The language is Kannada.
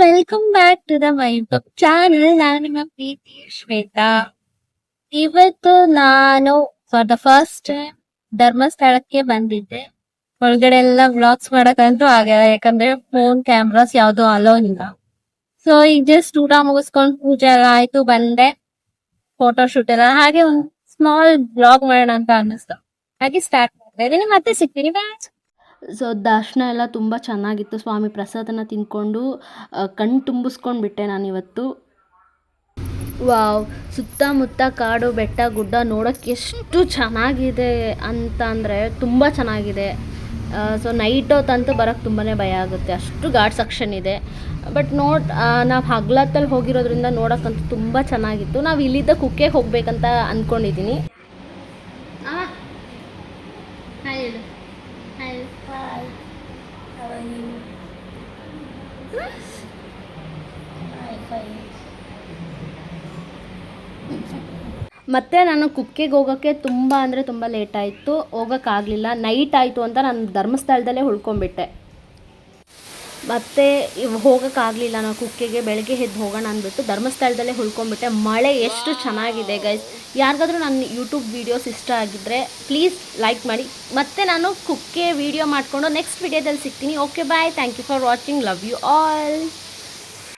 Welcome back to the my YouTube channel. ನಾನು ನಿಮ್ಮ ಪ್ರೀತಿ ಶ್ವೇತಾ. ಇವತ್ತು ನಾನು ಫಾರ್ ದ ಫಸ್ಟ್ ಟೈಮ್ ಧರ್ಮಸ್ಥಳಕ್ಕೆ ಬಂದಿದ್ದೆ. ಒಳಗಡೆ ಎಲ್ಲ ವ್ಲಾಗ್ಸ್ ಮಾಡಕ್ಕಂತೂ ಆಗ್ಯಾವ, ಯಾಕಂದ್ರೆ ಫೋನ್ ಕ್ಯಾಮ್ರಾಸ್ ಯಾವ್ದು ಅಲೋ ಇಲ್ಲ. ಸೊ ಈಗ ಜಸ್ಟ್ ಊಟ ಮುಗಿಸ್ಕೊಂಡು ಪೂಜೆ ಎಲ್ಲ ಆಯ್ತು, ಬಂದೆ. ಫೋಟೋ ಶೂಟ್ ಎಲ್ಲ ಹಾಗೆ ಒಂದು ಸ್ಮಾಲ್ ಬ್ಲಾಗ್ ಮಾಡೋಣ ಅಂತ ಅನ್ನಿಸ್ತು, ಹಾಗೆ ಸ್ಟಾರ್ಟ್ ಮಾಡ್ತಾ ಇದ್ದೀನಿ. ಮತ್ತೆ ಸಿಗ್ತೀನಿ ಬ್ಯಾಚ್. ಸೊ ದರ್ಶನ ಎಲ್ಲ ತುಂಬ ಚೆನ್ನಾಗಿತ್ತು. ಸ್ವಾಮಿ ಪ್ರಸಾದನ ತಿಂದ್ಕೊಂಡು ಕಣ್ಣು ತುಂಬಿಸ್ಕೊಂಡು ಬಿಟ್ಟೆ ನಾನಿವತ್ತು. ವಾವ್, ಸುತ್ತಮುತ್ತ ಕಾಡು ಬೆಟ್ಟ ಗುಡ್ಡ ನೋಡೋಕ್ಕೆ ಎಷ್ಟು ಚೆನ್ನಾಗಿದೆ ಅಂತ ಅಂದರೆ ತುಂಬ ಚೆನ್ನಾಗಿದೆ. ಸೊ ನೈಟ್ ಹೊತ್ತಂತೂ ಬರೋಕ್ಕೆ ತುಂಬಾ ಭಯ ಆಗುತ್ತೆ, ಅಷ್ಟು ಘಾಟ್ ಸೆಕ್ಷನ್ ಇದೆ. ಬಟ್ ನಾವು ಹಗ್ಲತ್ತಲ್ಲಿ ಹೋಗಿರೋದ್ರಿಂದ ನೋಡೋಕ್ಕಂತೂ ತುಂಬ ಚೆನ್ನಾಗಿತ್ತು. ನಾವು ಇಲ್ಲಿದ್ದ ಕುಕ್ಕೆಗೆ ಹೋಗ್ಬೇಕಂತ ಅಂದ್ಕೊಂಡಿದ್ದೀನಿ. ಮತ್ತು ನಾನು ಕುಕ್ಕೆಗೆ ಹೋಗೋಕ್ಕೆ ತುಂಬ ಅಂದರೆ ತುಂಬ ಲೇಟ್ ಆಯಿತು, ಹೋಗೋಕ್ಕಾಗಲಿಲ್ಲ. ನೈಟ್ ಆಯಿತು ಅಂತ ನಾನು ಧರ್ಮಸ್ಥಳದಲ್ಲೇ ಉಳ್ಕೊಂಬಿಟ್ಟೆ. ಮತ್ತು ಹೋಗೋಕ್ಕಾಗಲಿಲ್ಲ ನಾವು ಕುಕ್ಕೆಗೆ. ಬೆಳಗ್ಗೆ ಎದ್ದು ಹೋಗೋಣ ಅಂದ್ಬಿಟ್ಟು ಧರ್ಮಸ್ಥಳದಲ್ಲೇ ಉಳ್ಕೊಂಬಿಟ್ಟೆ. ಮಳೆ ಎಷ್ಟು ಚೆನ್ನಾಗಿದೆ ಗೈಸ್. ಯಾರಿಗಾದ್ರೂ ನನ್ನ ಯೂಟ್ಯೂಬ್ ವೀಡಿಯೋಸ್ ಇಷ್ಟ ಆಗಿದ್ದರೆ ಪ್ಲೀಸ್ ಲೈಕ್ ಮಾಡಿ. ಮತ್ತು ನಾನು ಕುಕ್ಕೆ ವೀಡಿಯೋ ಮಾಡಿಕೊಂಡು ನೆಕ್ಸ್ಟ್ ವೀಡಿಯೋದಲ್ಲಿ ಸಿಗ್ತೀನಿ. Okay bye, thank you for watching, love you all.